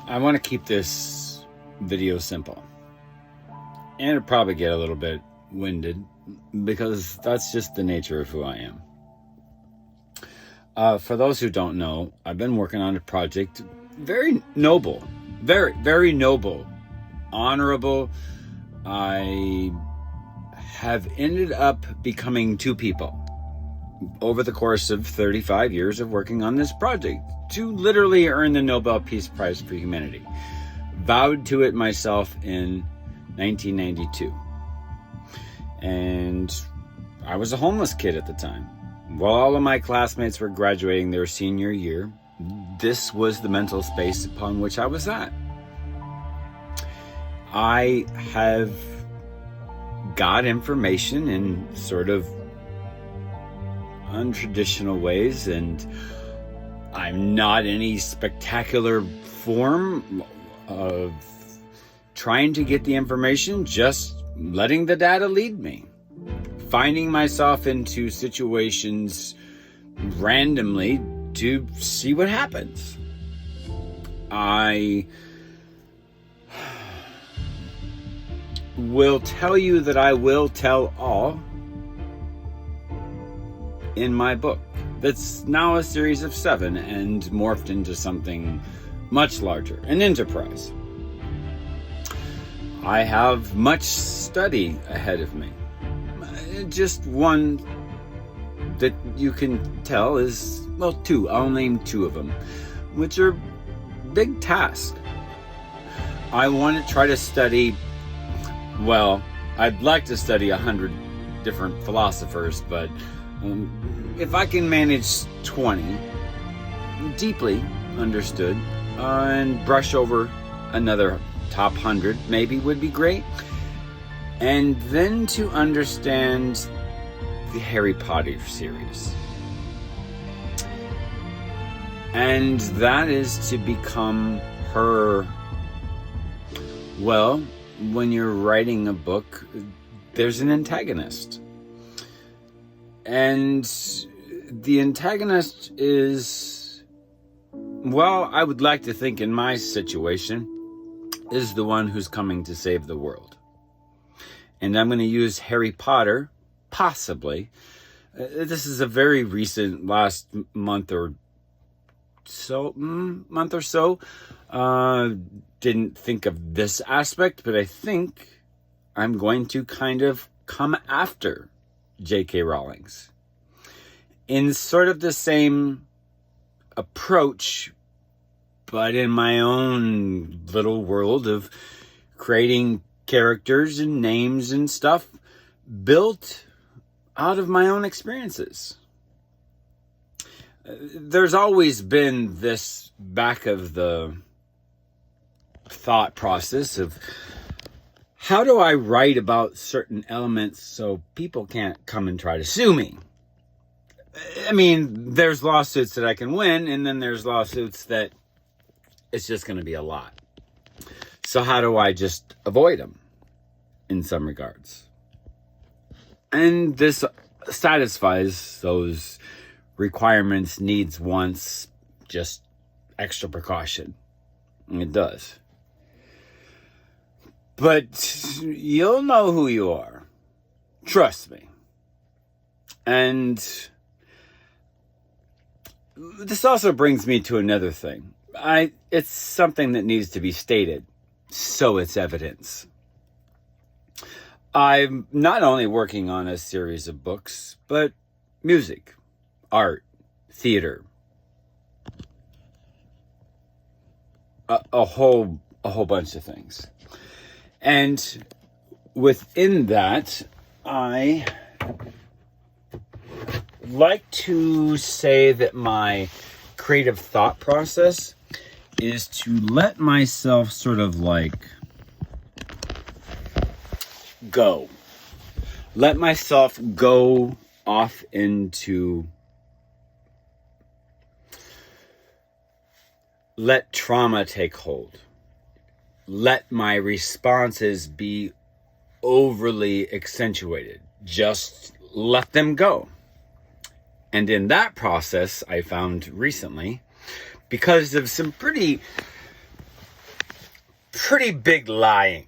I want to keep this video simple. And it'll probably get a little bit winded because that's just the nature of who I am. For those who don't know, I've been working on a project very noble, very noble, honorable. I have ended up becoming two people over the course of 35 years of working on this project to literally earn the Nobel Peace Prize for Humanity. Vowed to it myself in 1992. And I was a homeless kid at the time. While all of my classmates were graduating their senior year, this was the mental space upon which I was at. I have got information in sort of untraditional ways, and I'm not any spectacular form of trying to get the information, just letting the data lead me. Finding myself into situations randomly to see what happens. I will tell you that I will tell all in my book. That's now a series of 7 and morphed into something much larger, an enterprise. I have much study ahead of me. Just one that you can tell is, well, 2. I'll name 2 of them, which are big tasks. I want to try to study, well, I'd like to study 100 different philosophers, but if I can manage 20 deeply understood and brush over another top 100 maybe would be great. And then to understand the Harry Potter series. And that is to become her. Well, when you're writing a book, there's an antagonist. And the antagonist is, well, I would like to think in my situation, is the one who's coming to save the world. And I'm going to use Harry Potter, possibly. This is a very recent, last month or so. Didn't think of this aspect, but I think I'm going to kind of come after J.K. Rowling's in sort of the same approach, but in my own little world of creating characters and names and stuff built out of my own experiences. There's always been this back of the thought process of how do I write about certain elements so people can't come and try to sue me? I mean, there's lawsuits that I can win, and then there's lawsuits that it's just going to be a lot. So how do I just avoid them in some regards? And this satisfies those requirements, needs, wants, just extra precaution. It does. But you'll know who you are. Trust me. And this also brings me to another thing. It's something that needs to be stated, so it's evidence. I'm not only working on a series of books, but music, art, theater, a whole bunch of things. And within that, I like to say that my creative thought process is to let myself sort of like go. Let myself go off into, let trauma take hold. Let my responses be overly accentuated. Just let them go. And in that process, I found recently, because of some pretty pretty big lying.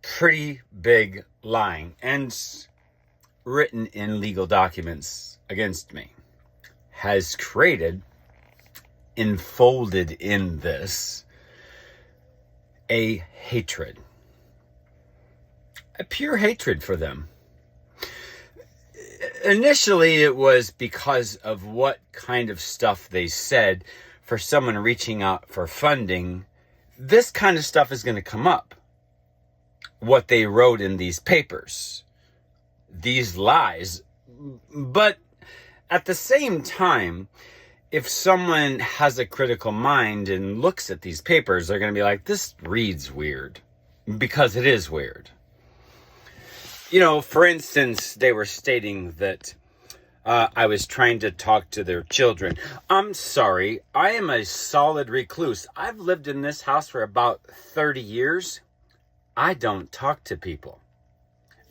Pretty big lying. And written in legal documents against me has created, enfolded in this, a hatred. A pure hatred for them. Initially, it was because of what kind of stuff they said. For someone reaching out for funding, this kind of stuff is going to come up. What they wrote in these papers, these lies. But at the same time, if someone has a critical mind and looks at these papers, they're going to be like, this reads weird, because it is weird. You know, for instance, they were stating that I was trying to talk to their children. I'm sorry, I am a solid recluse. I've lived in this house for about 30 years. I don't talk to people.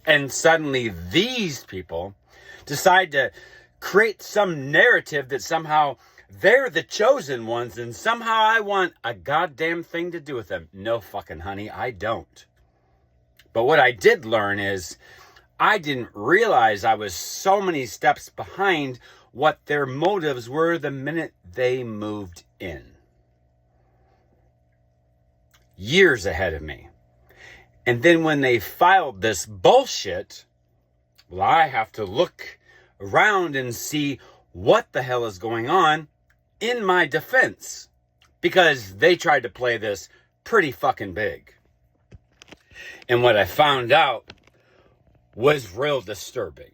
And suddenly these people decide to create some narrative that somehow they're the chosen ones and somehow I want a goddamn thing to do with them. No fucking honey, I don't. But what I did learn is I didn't realize I was so many steps behind what their motives were the minute they moved in. Years ahead of me. And then when they filed this bullshit, well, I have to look around and see what the hell is going on in my defense. Because they tried to play this pretty fucking big. And what I found out was real disturbing.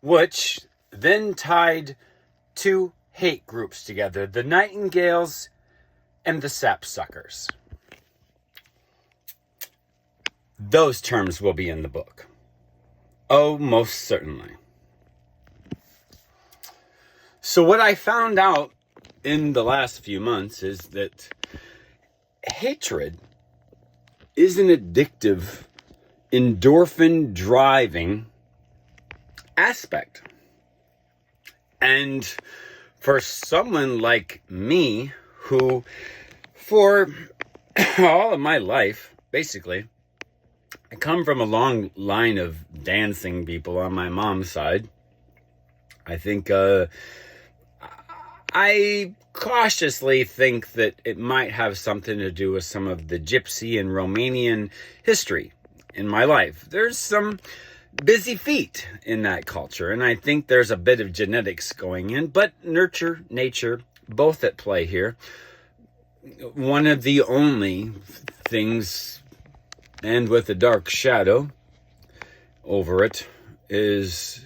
Which then tied two hate groups together. The Nightingales and the Sapsuckers. Those terms will be in the book. Oh, most certainly. So what I found out in the last few months is that hatred is an addictive, endorphin-driving aspect. And for someone like me, who for all of my life, basically, I come from a long line of dancing people on my mom's side. I think, I cautiously think that it might have something to do with some of the Gypsy and Romanian history in my life. There's some busy feet in that culture, and I think there's a bit of genetics going in, but nurture, nature, both at play here. One of the only things, and with a dark shadow over it, is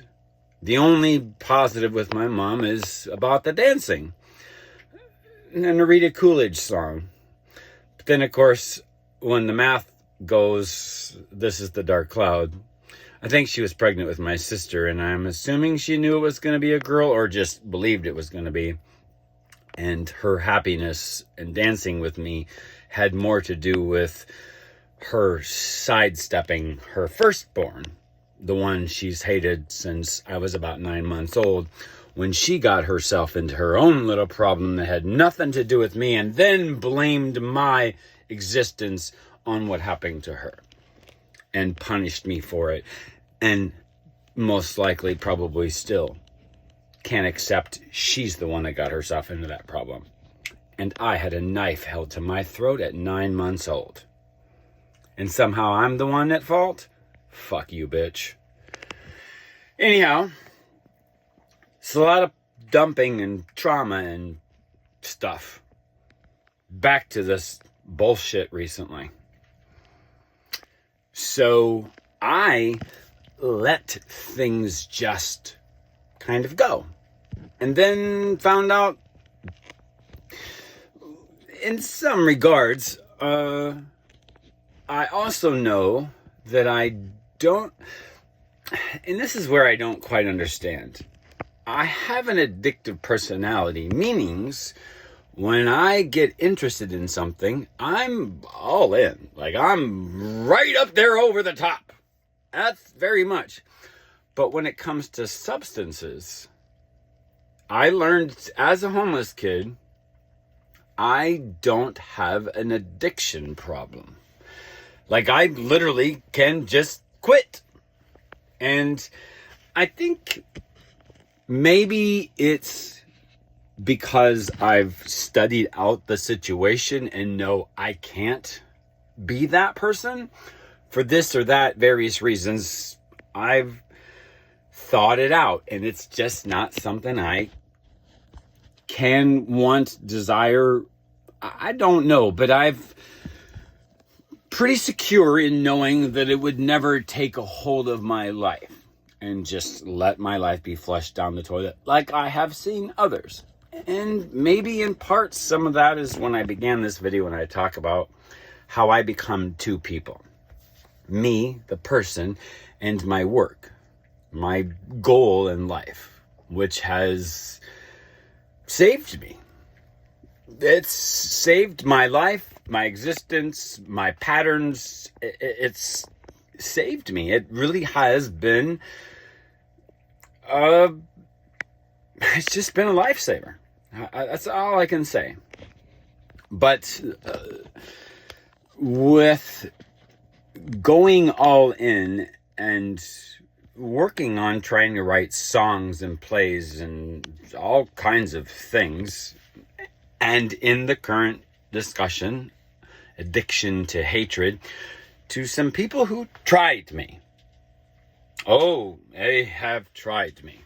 the only positive with my mom is about the dancing. And a Rita Coolidge song. But then, of course, when the math goes, this is the dark cloud. I think she was pregnant with my sister, and I'm assuming she knew it was going to be a girl or just believed it was going to be. And her happiness and dancing with me had more to do with her sidestepping her firstborn, the one she's hated since I was about 9 months old, when she got herself into her own little problem that had nothing to do with me, and then blamed my existence on what happened to her and punished me for it, and most likely probably still can't accept she's the one that got herself into that problem. And I had a knife held to my throat at 9 months old. And somehow I'm the one at fault? Fuck you, bitch. Anyhow, it's a lot of dumping and trauma and stuff. Back to this bullshit recently. So I let things just kind of go. And then found out, in some regards, I also know that I don't, and this is where I don't quite understand. I have an addictive personality, meanings when I get interested in something, I'm all in. Like, I'm right up there over the top. That's very much. But when it comes to substances, I learned as a homeless kid, I don't have an addiction problem. Like, I literally can just quit. And I think maybe it's because I've studied out the situation and know I can't be that person for this or that various reasons. I've thought it out, and it's just not something I can, want, desire. I don't know, but I've pretty secure in knowing that it would never take a hold of my life and just let my life be flushed down the toilet like I have seen others. And maybe in part, some of that is when I began this video, when I talk about how I become two people. Me, the person, and my work, my goal in life, which has saved me. It's saved my life, my existence, my patterns. It's saved me. It really has been, it's just been a lifesaver. That's all I can say. But with going all in and working on trying to write songs and plays and all kinds of things, and in the current discussion, addiction to hatred, to some people who tried me. Oh, they have tried me.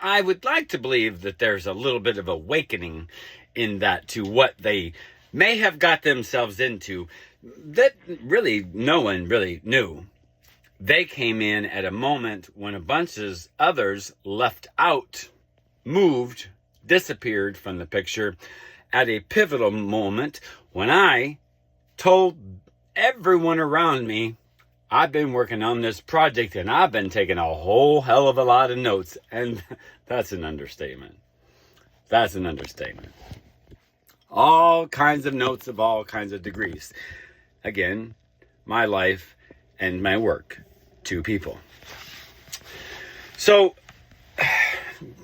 I would like to believe that there's a little bit of awakening in that to what they may have got themselves into that really no one really knew. They came in at a moment when a bunch of others left out, moved, disappeared from the picture at a pivotal moment when I told everyone around me, I've been working on this project and I've been taking a whole hell of a lot of notes. And that's an understatement. That's an understatement. All kinds of notes of all kinds of degrees. Again, my life and my work. Two people. So,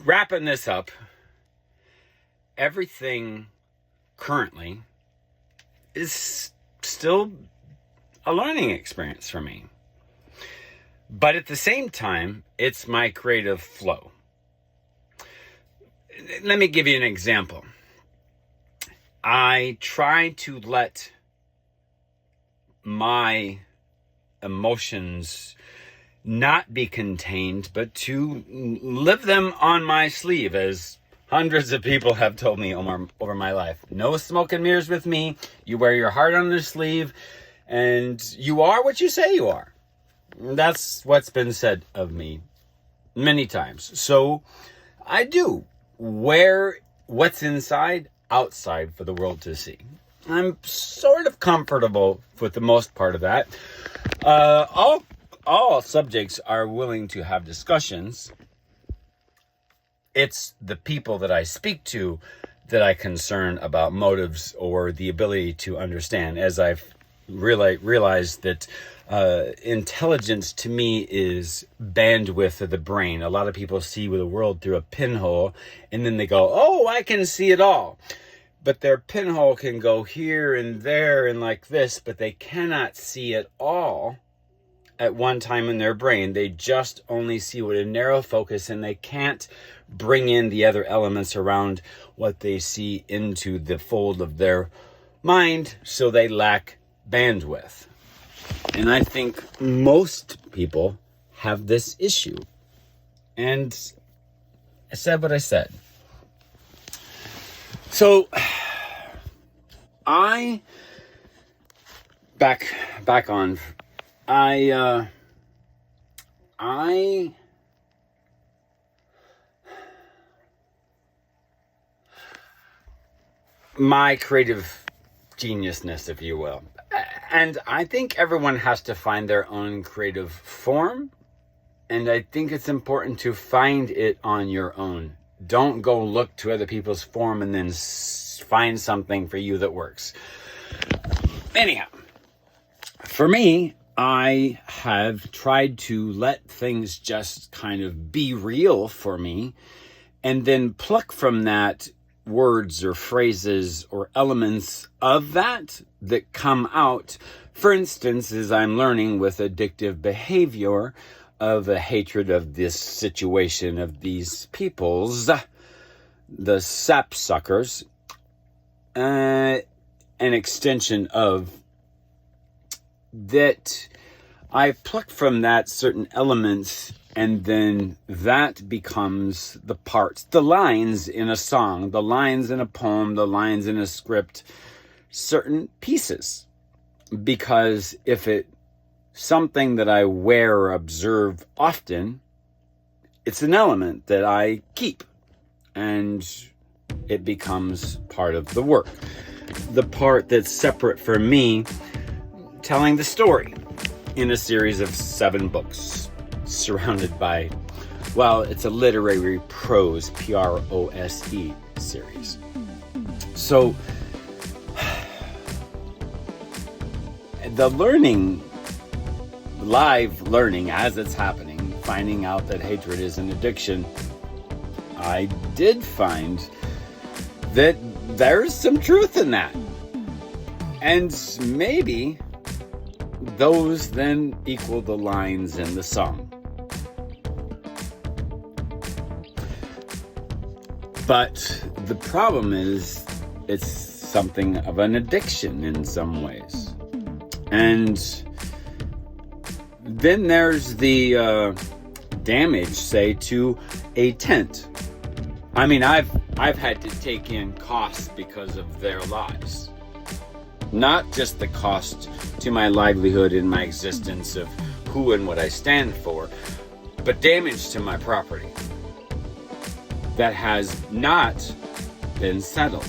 wrapping this up, everything currently is still a learning experience for me. But at the same time, it's my creative flow. Let me give you an example. I try to let my emotions not be contained, but to live them on my sleeve, as hundreds of people have told me over my life. No smoke and mirrors with me. You wear your heart on your sleeve, and you are what you say you are. That's what's been said of me many times. So I do wear what's inside outside for the world to see. I'm sort of comfortable with the most part of that. All subjects are willing to have discussions. It's the people that I speak to that I concern about motives or the ability to understand, as I've realized that intelligence to me is bandwidth of the brain. A lot of people see the world through a pinhole, and then they go, oh, I can see it all. But their pinhole can go here and there and like this, but they cannot see it all at one time in their brain. They just only see with a narrow focus, and they can't bring in the other elements around what they see into the fold of their mind, so they lack bandwidth. And I think most people have this issue. And I said what I said. So I back on my creative geniusness, if you will. And I think everyone has to find their own creative form. And I think it's important to find it on your own. Don't go look to other people's form and then find something for you that works. Anyhow, for me, I have tried to let things just kind of be real for me, and then pluck from that words or phrases or elements of that come out. For instance, as I'm learning with addictive behavior of a hatred of this situation of these peoples, the sapsuckers, an extension of that, I pluck from that certain elements, and then that becomes the parts, the lines in a song, the lines in a poem, the lines in a script, certain pieces. Because if it something that I wear or observe often, it's an element that I keep, and it becomes part of the work. The part that's separate for me, telling the story in a series of 7 books, surrounded by, well, it's a literary prose, prose series. So, the learning, live learning as it's happening, finding out that hatred is an addiction, I did find that there's some truth in that. And maybe those then equal the lines in the song. But the problem is, it's something of an addiction in some ways. And then there's the damage, say, to a tent. I mean, I've had to take in costs because of their lies. Not just the cost to my livelihood and my existence of who and what I stand for, but damage to my property that has not been settled.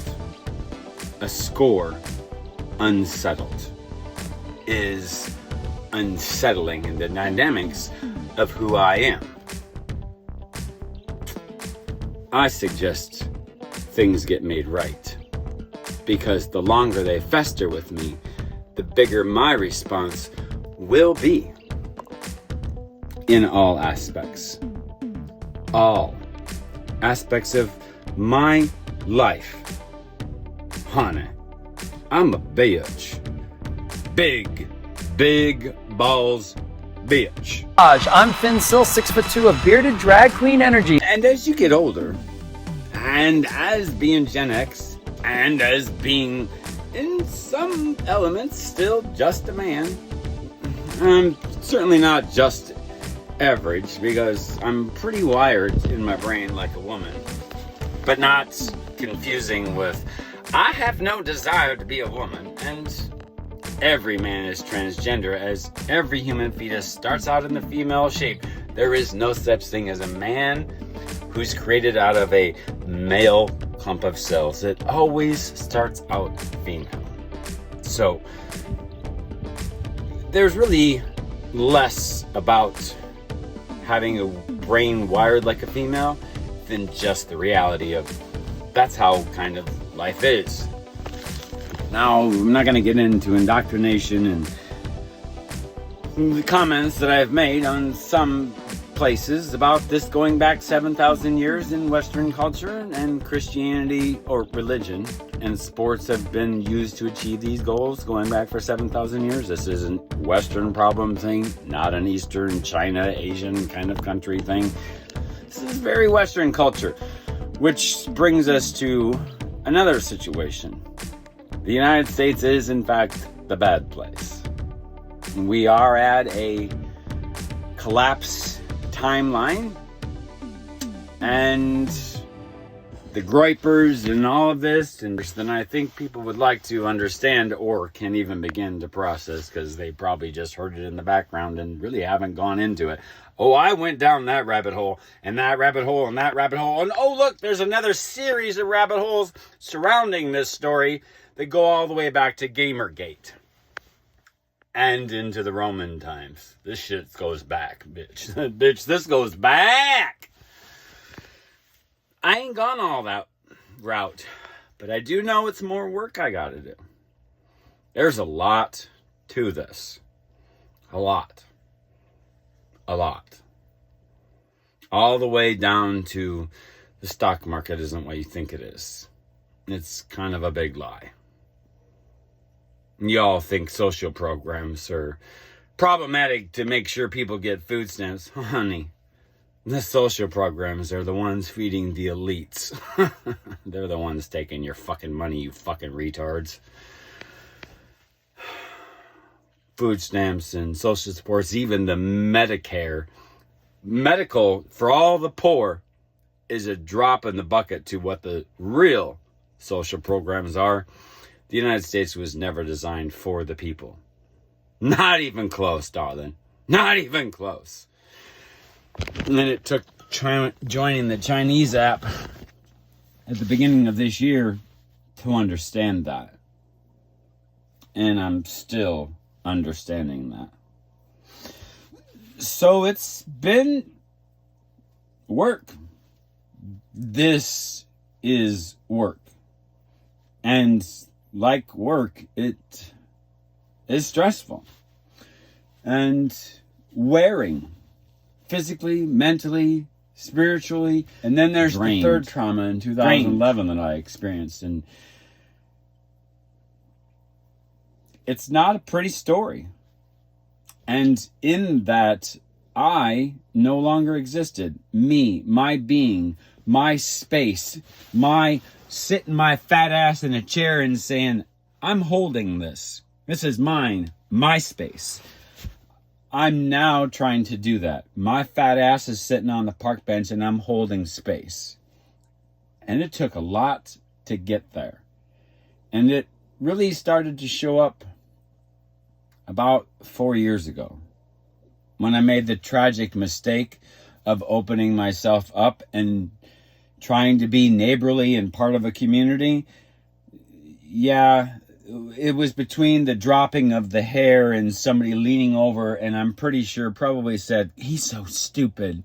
A score unsettled is unsettling in the dynamics of who I am. I suggest things get made right, because the longer they fester with me, the bigger my response will be in all aspects. All aspects of my life. Honey, I'm a bitch. Big balls bitch. I'm Finn Sill, 6'2", a bearded drag queen energy. And as you get older, and as being Gen X, and as being, in some elements, still just a man, I'm certainly not just average, because I'm pretty wired in my brain like a woman, but not confusing with, I have no desire to be a woman, and every man is transgender, as every human fetus starts out in the female shape. There is no such thing as a man who's created out of a male clump of cells. It always starts out female. So there's really less about having a brain wired like a female than just the reality of that's how kind of life is. Now, I'm not going to get into indoctrination and the comments that I've made on some places about this going back 7,000 years in Western culture, and Christianity or religion and sports have been used to achieve these goals going back for 7,000 years. This isn't a Western problem thing, not an Eastern, China, Asian kind of country thing. This is very Western culture, which brings us to another situation. The United States is, in fact, the bad place. We are at a collapse timeline, and the groypers and all of this, and then I think people would like to understand or can even begin to process, because they probably just heard it in the background and really haven't gone into it. Oh, I went down that rabbit hole, and that rabbit hole, and that rabbit hole, and oh, look, there's another series of rabbit holes surrounding this story that go all the way back to Gamergate and into the Roman times. This shit goes back, bitch. Bitch, this goes back. I ain't gone all that route, but I do know it's more work I gotta do. There's a lot to this. A lot. All the way down to the stock market isn't what you think it is. It's kind of a big lie. Y'all think social programs are problematic to make sure people get food stamps. Honey, the social programs are the ones feeding the elites. They're the ones taking your fucking money, you fucking retards. Food stamps and social supports, even the Medicare. Medical, for all the poor, is a drop in the bucket to what the real social programs are. The United States was never designed for the people. Not even close, darling. Not even close. And then it took joining the Chinese app at the beginning of this year to understand that. And I'm still understanding that. So it's been work. This is work. And like work, it is stressful and wearing physically, mentally, spiritually. And then there's the third trauma in 2011 that I experienced. And it's not a pretty story. And in that, I no longer existed. Me, my being, my space, my sitting my fat ass in a chair and saying, I'm holding this. This is mine, my space. I'm now trying to do that. My fat ass is sitting on the park bench and I'm holding space. And it took a lot to get there. And it really started to show up about 4 years ago, when I made the tragic mistake of opening myself up and trying to be neighborly and part of a community. Yeah, it was between the dropping of the hair and somebody leaning over, and I'm pretty sure probably said, he's so stupid.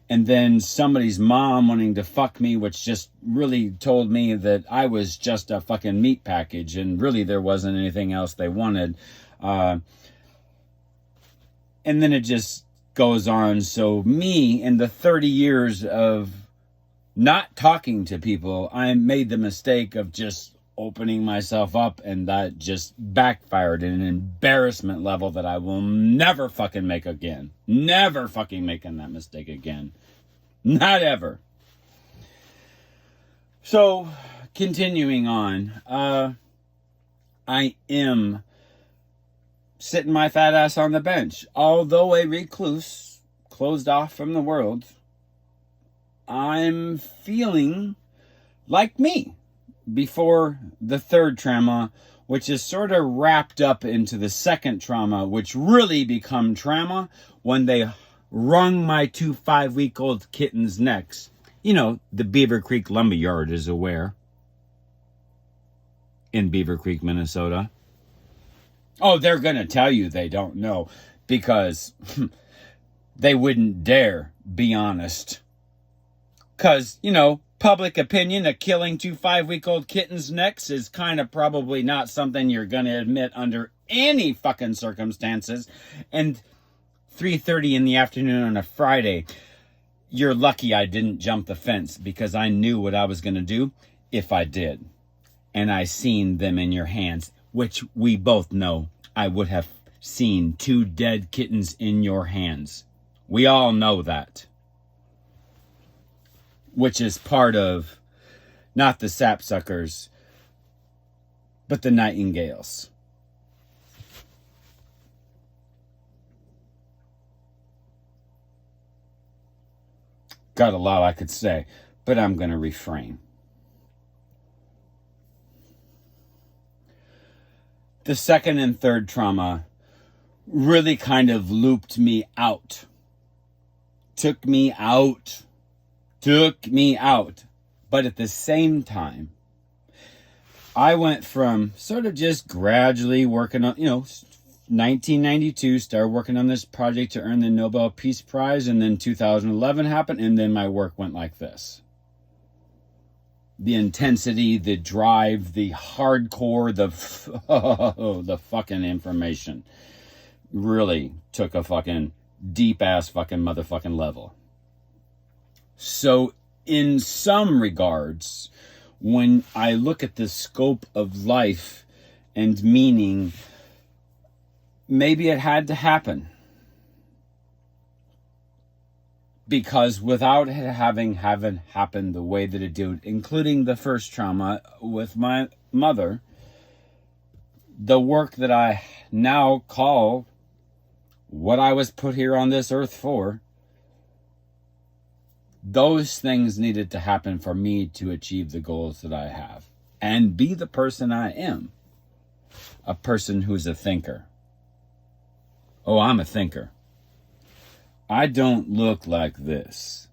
And then somebody's mom wanting to fuck me, which just really told me that I was just a fucking meat package, and really there wasn't anything else they wanted. And then it just goes on. So me, in the 30 years of not talking to people, I made the mistake of just opening myself up, and that just backfired in an embarrassment level that I will never fucking make again. Never fucking making that mistake again. Not ever. So, continuing on, I am sitting my fat ass on the bench. Although a recluse, closed off from the world, I'm feeling like me before the third trauma, which is sort of wrapped up into the second trauma, which really become trauma when they wrung my 2 5-week-old kittens' necks. You know, the Beaver Creek Lumberyard is aware. In Beaver Creek, Minnesota. Oh, they're going to tell you they don't know because they wouldn't dare be honest. Because, you know, public opinion of killing 2 5-week-old kittens' necks is kind of probably not something you're going to admit under any fucking circumstances. And 3:30 in the afternoon on a Friday, you're lucky I didn't jump the fence because I knew what I was going to do if I did. And I seen them in your hands, which we both know I would have seen 2 dead kittens in your hands. We all know that. Which is part of, not the sapsuckers, but the nightingales. Got a lot I could say, but I'm going to refrain. The second and third trauma really kind of looped me out. Took me out. But at the same time, I went from sort of just gradually working on, 1992, started working on this project to earn the Nobel Peace Prize, and then 2011 happened, and then my work went like this. The intensity, the drive, the hardcore, the fucking information really took a fucking deep-ass fucking motherfucking level. So, in some regards, when I look at the scope of life and meaning, maybe it had to happen. Because without it having happened the way that it did, including the first trauma with my mother, the work that I now call what I was put here on this earth for, those things needed to happen for me to achieve the goals that I have and be the person I am. A person who's a thinker. Oh, I'm a thinker. I don't look like this.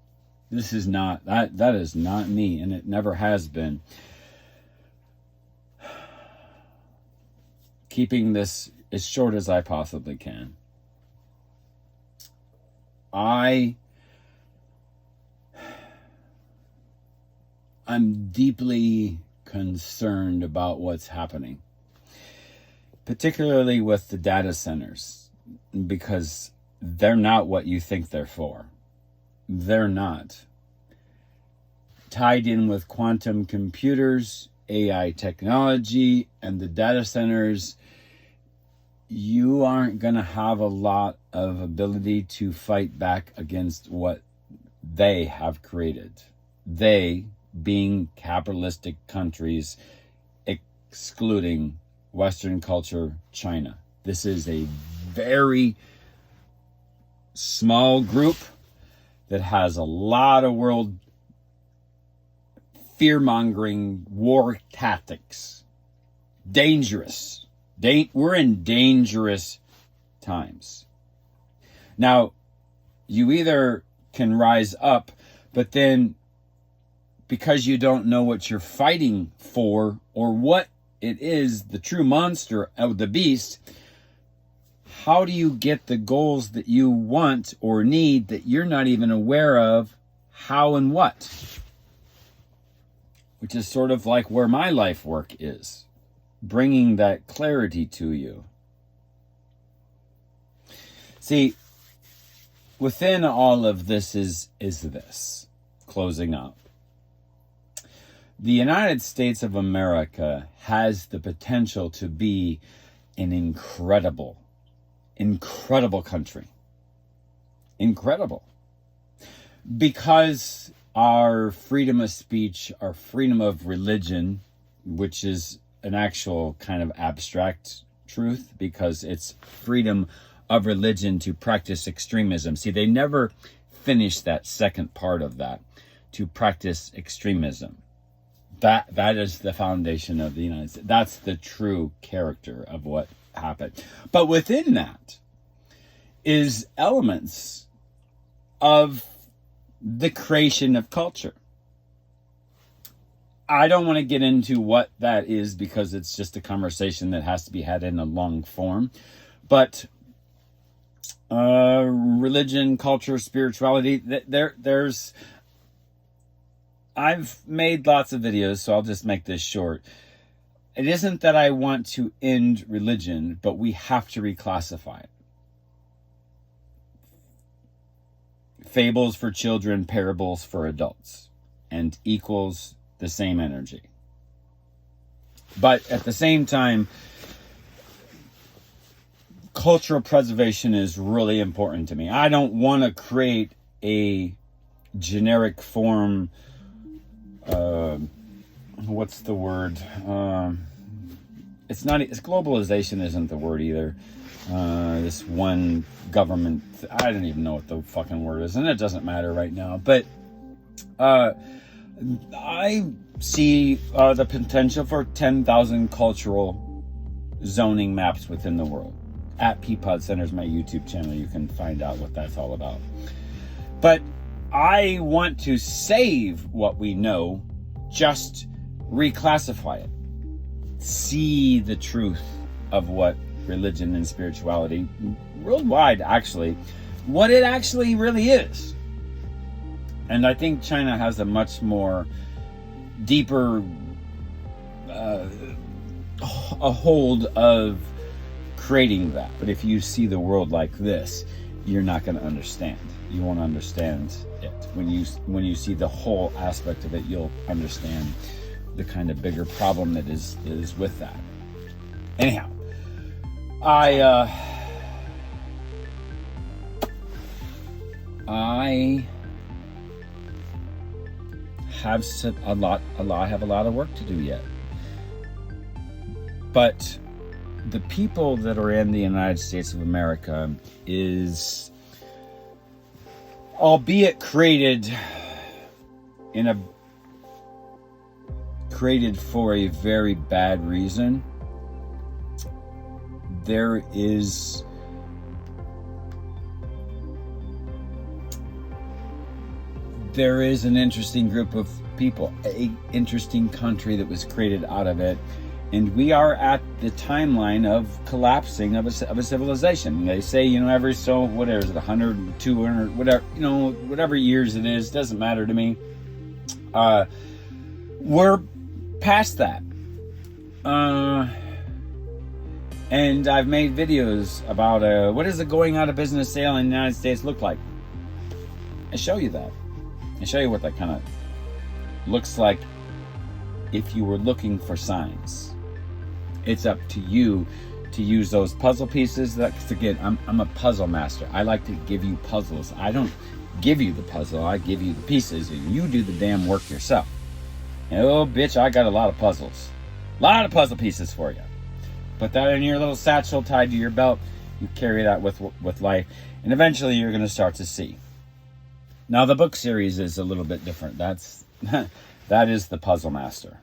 This is not, that is not me, and it never has been. Keeping this as short as I possibly can. I'm deeply concerned about what's happening, particularly with the data centers, because they're not what you think they're for. They're not. Tied in with quantum computers, AI technology, and the data centers, you aren't going to have a lot of ability to fight back against what they have created. They being capitalistic countries, excluding Western culture, China. This is a very small group that has a lot of world fear-mongering war tactics. Dangerous. We're in dangerous times. Now, you either can rise up, but then because you don't know what you're fighting for or what it is, the true monster of the beast, how do you get the goals that you want or need that you're not even aware of how and what? Which is sort of like where my life work is, bringing that clarity to you. See, within all of this is this, closing up. The United States of America has the potential to be an incredible country. Incredible. Because our freedom of speech, our freedom of religion, which is an actual kind of abstract truth, because it's freedom of religion to practice extremism. See, they never finished that second part of that, to practice extremism. That is the foundation of the United States. That's the true character of what happened. But within that is elements of the creation of culture. I don't want to get into what that is because it's just a conversation that has to be had in a long form. But religion, culture, spirituality, there's... I've made lots of videos, so I'll just make this short. It isn't that I want to end religion, but we have to reclassify it. Fables for children, parables for adults, and equals the same energy. But at the same time, cultural preservation is really important to me. I don't want to create a generic form. What's the word? It's globalization isn't the word either. This one government, I don't even know what the fucking word is, and it doesn't matter right now. But I see the potential for 10,000 cultural zoning maps within the world. At Peapod Center's my YouTube channel. You can find out what that's all about. But I want to save what we know, just reclassify it. See the truth of what religion and spirituality, worldwide actually, what it actually really is. And I think China has a much more deeper a hold of creating that. But if you see the world like this, you're not going to understand. You won't understand it. When you see the whole aspect of it, you'll understand the kind of bigger problem that is with that. Anyhow, I have a lot of work to do yet. But the people that are in the United States of America is, albeit created for a very bad reason, there is an interesting group of people, an interesting country that was created out of it. And we are at the timeline of collapsing of a civilization. They say, every so, whatever is it, 100, 200, whatever, whatever years it is, doesn't matter to me. We're past that. And I've made videos about what does a going out of business sale in the United States look like? I show you that. I show you what that kind of looks like if you were looking for signs. It's up to you to use those puzzle pieces. That's, again, I'm a puzzle master. I like to give you puzzles. I don't give you the puzzle. I give you the pieces, and you do the damn work yourself. And, oh, bitch, I got a lot of puzzles. A lot of puzzle pieces for you. Put that in your little satchel tied to your belt. You carry that with life, and eventually you're going to start to see. Now, the book series is a little bit different. That is the puzzle master.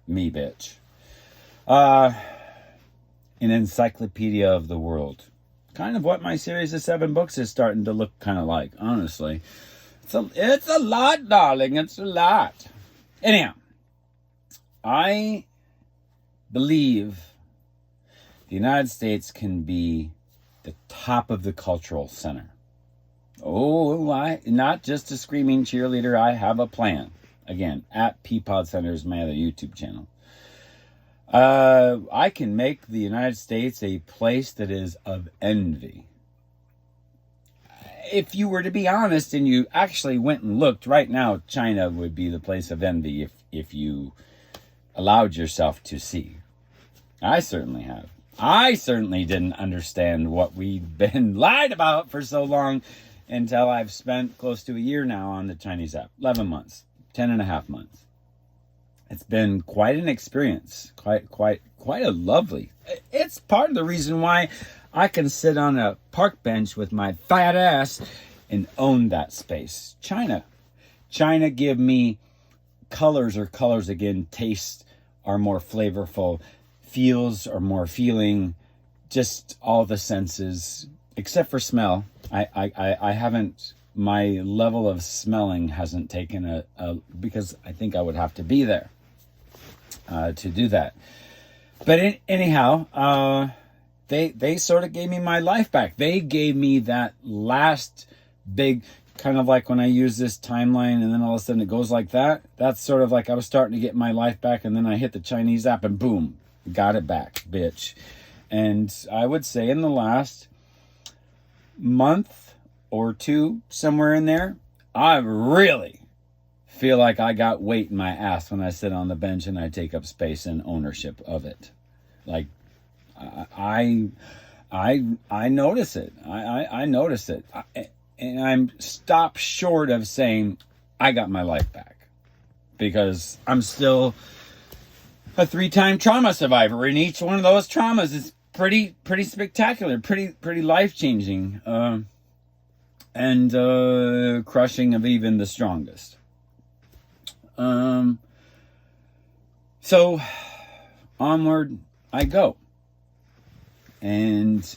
Me, bitch. An encyclopedia of the world. Kind of what my series of 7 books is starting to look kind of like, honestly. It's a lot, darling. It's a lot. Anyhow, I believe the United States can be the top of the cultural center. Oh, not just a screaming cheerleader. I have a plan. Again, at Peapod Center is my other YouTube channel. I can make the United States a place that is of envy. If you were to be honest and you actually went and looked, right now, China would be the place of envy if you allowed yourself to see. I certainly have. I certainly didn't understand what we'd been lied about for so long until I've spent close to a year now on the Chinese app. 11 months, 10 and a half months. It's been quite an experience, quite a lovely. It's part of the reason why I can sit on a park bench with my fat ass and own that space. China give me colors again. Tastes are more flavorful. Feels are more feeling. Just all the senses, except for smell. I haven't. My level of smelling hasn't taken because I think I would have to be there to do that. But anyhow, they sort of gave me my life back. They gave me that last big, kind of like when I use this timeline and then all of a sudden it goes like that. That's sort of like I was starting to get my life back, and then I hit the Chinese app and boom, got it back, bitch. And I would say in the last month or two, somewhere in there, I really feel like I got weight in my ass when I sit on the bench and I take up space and ownership of it. Like I notice it. I notice it. And I'm stopped short of saying I got my life back, because I'm still a 3-time trauma survivor, and each one of those traumas is pretty spectacular, pretty life-changing, and crushing of even the strongest. So onward I go. And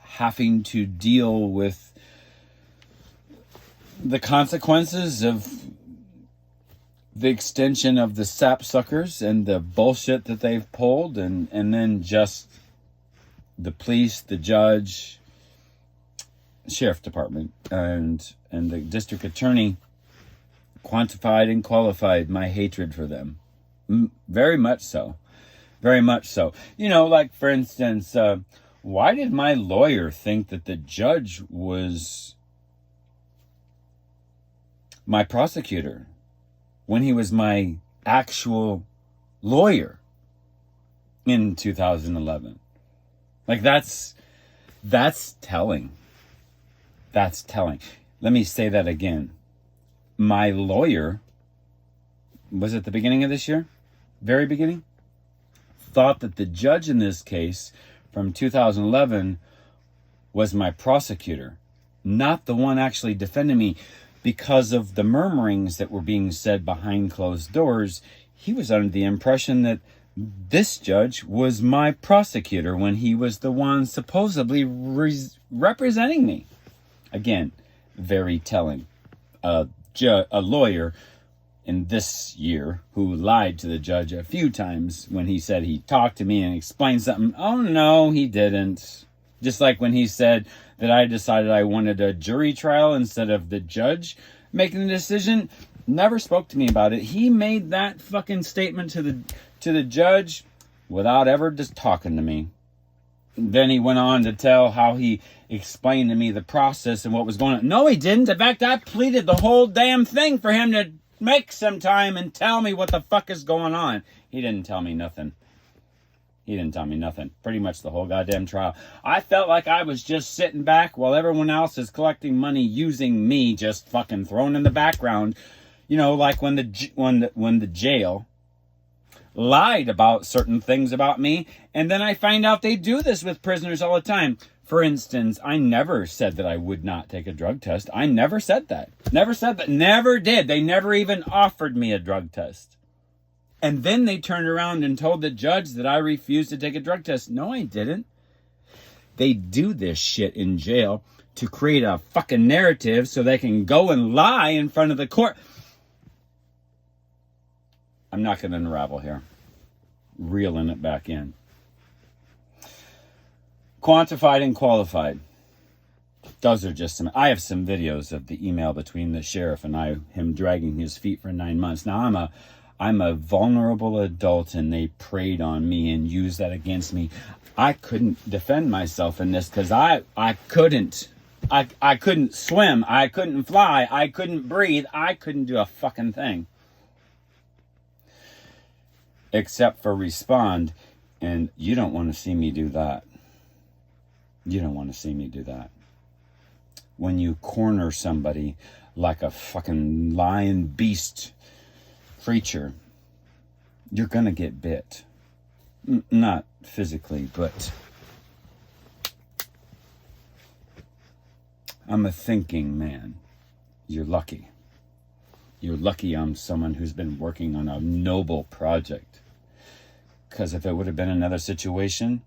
having to deal with the consequences of the extension of the sapsuckers and the bullshit that they've pulled, and then just the police, the judge, sheriff department, and the district attorney quantified and qualified my hatred for them. Very much so. Very much so. You know, like, for instance, why did my lawyer think that the judge was my prosecutor, when he was my actual lawyer in 2011. Like, that's telling. That's telling. Let me say that again. My lawyer, was it the beginning of this year? Very beginning? Thought that the judge in this case from 2011 was my prosecutor, not the one actually defending me. Because of the murmurings that were being said behind closed doors, he was under the impression that this judge was my prosecutor when he was the one supposedly representing me. Again, very telling. A lawyer in this year who lied to the judge a few times when he said he talked to me and explained something. Oh, no, he didn't. Just like when he said that I decided I wanted a jury trial instead of the judge making the decision. Never spoke to me about it. He made that fucking statement to the judge without ever just talking to me. Then he went on to tell how he explained to me the process and what was going on. No, he didn't. In fact, I pleaded the whole damn thing for him to make some time and tell me what the fuck is going on. He didn't tell me nothing. He didn't tell me nothing. Pretty much the whole goddamn trial. I felt like I was just sitting back while everyone else is collecting money using me, just fucking thrown in the background. You know, like when the jail lied about certain things about me, and then I find out they do this with prisoners all the time. For instance, I never said that I would not take a drug test. I never said that. Never said that. Never did. They never even offered me a drug test. And then they turned around and told the judge that I refused to take a drug test. No, I didn't. They do this shit in jail to create a fucking narrative so they can go and lie in front of the court. I'm not going to unravel here. Reeling it back in. Quantified and qualified. Those are just some... I have some videos of the email between the sheriff and I, him dragging his feet for 9 months. Now, I'm a vulnerable adult, and they preyed on me and used that against me. I couldn't defend myself in this because I couldn't. I couldn't swim. I couldn't fly. I couldn't breathe. I couldn't do a fucking thing. Except for respond. And you don't want to see me do that. You don't want to see me do that. When you corner somebody like a fucking lion beast creature, you're gonna get bit. Not physically, but I'm a thinking man. You're lucky. You're lucky I'm someone who's been working on a noble project. Because if it would have been another situation,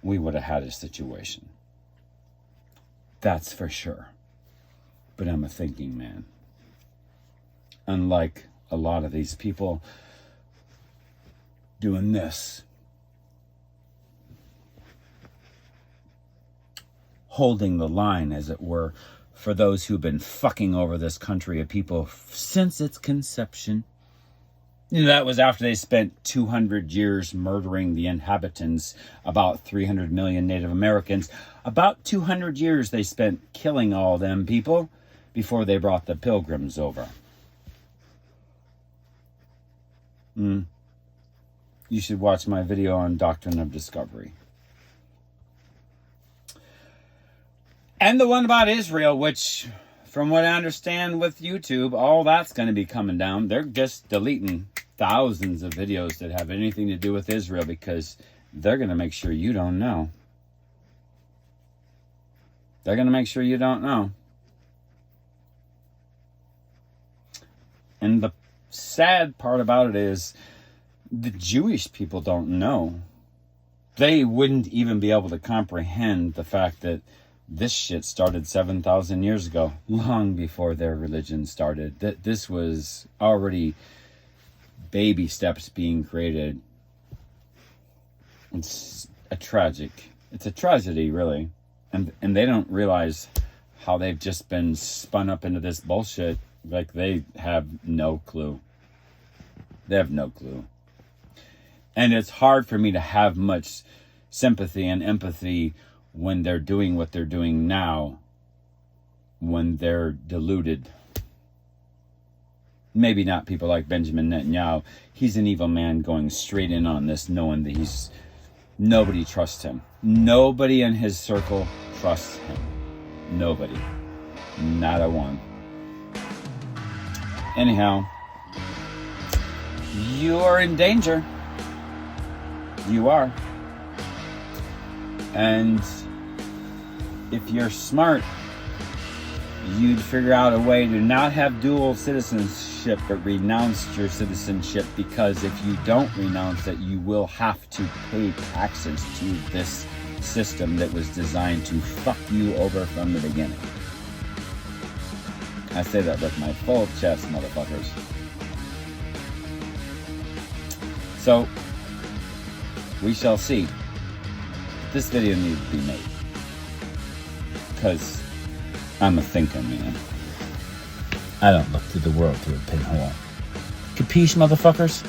we would have had a situation. That's for sure. But I'm a thinking man. Unlike a lot of these people doing this. Holding the line, as it were, for those who've been fucking over this country of people since its conception. That was after they spent 200 years murdering the inhabitants, about 300 million Native Americans. About 200 years they spent killing all them people before they brought the Pilgrims over. You should watch my video on Doctrine of Discovery. And the one about Israel, which, from what I understand with YouTube, all that's going to be coming down. They're just deleting thousands of videos that have anything to do with Israel because they're going to make sure you don't know. They're going to make sure you don't know. And the sad part about it is the Jewish people don't know. They wouldn't even be able to comprehend the fact that this shit started 7,000 years ago, long before their religion started. That this was already baby steps being created. It's a tragedy, really. And they don't realize how they've just been spun up into this bullshit. Like, they have no clue. They have no clue. And it's hard for me to have much sympathy and empathy when they're doing what they're doing now, when they're deluded. maybe not people like Benjamin Netanyahu. He's an evil man going straight in on this, knowing that nobody trusts him. Nobody in his circle trusts him. Nobody. Not a one. Anyhow, you're in danger. You are. And if you're smart, you'd figure out a way to not have dual citizenship, but renounce your citizenship, because if you don't renounce it, you will have to pay taxes to this system that was designed to fuck you over from the beginning. I say that with my full chest, motherfuckers. So, we shall see. This video needs to be made. Because I'm a thinker, man. I don't look through the world through a pinhole. Capiche, motherfuckers?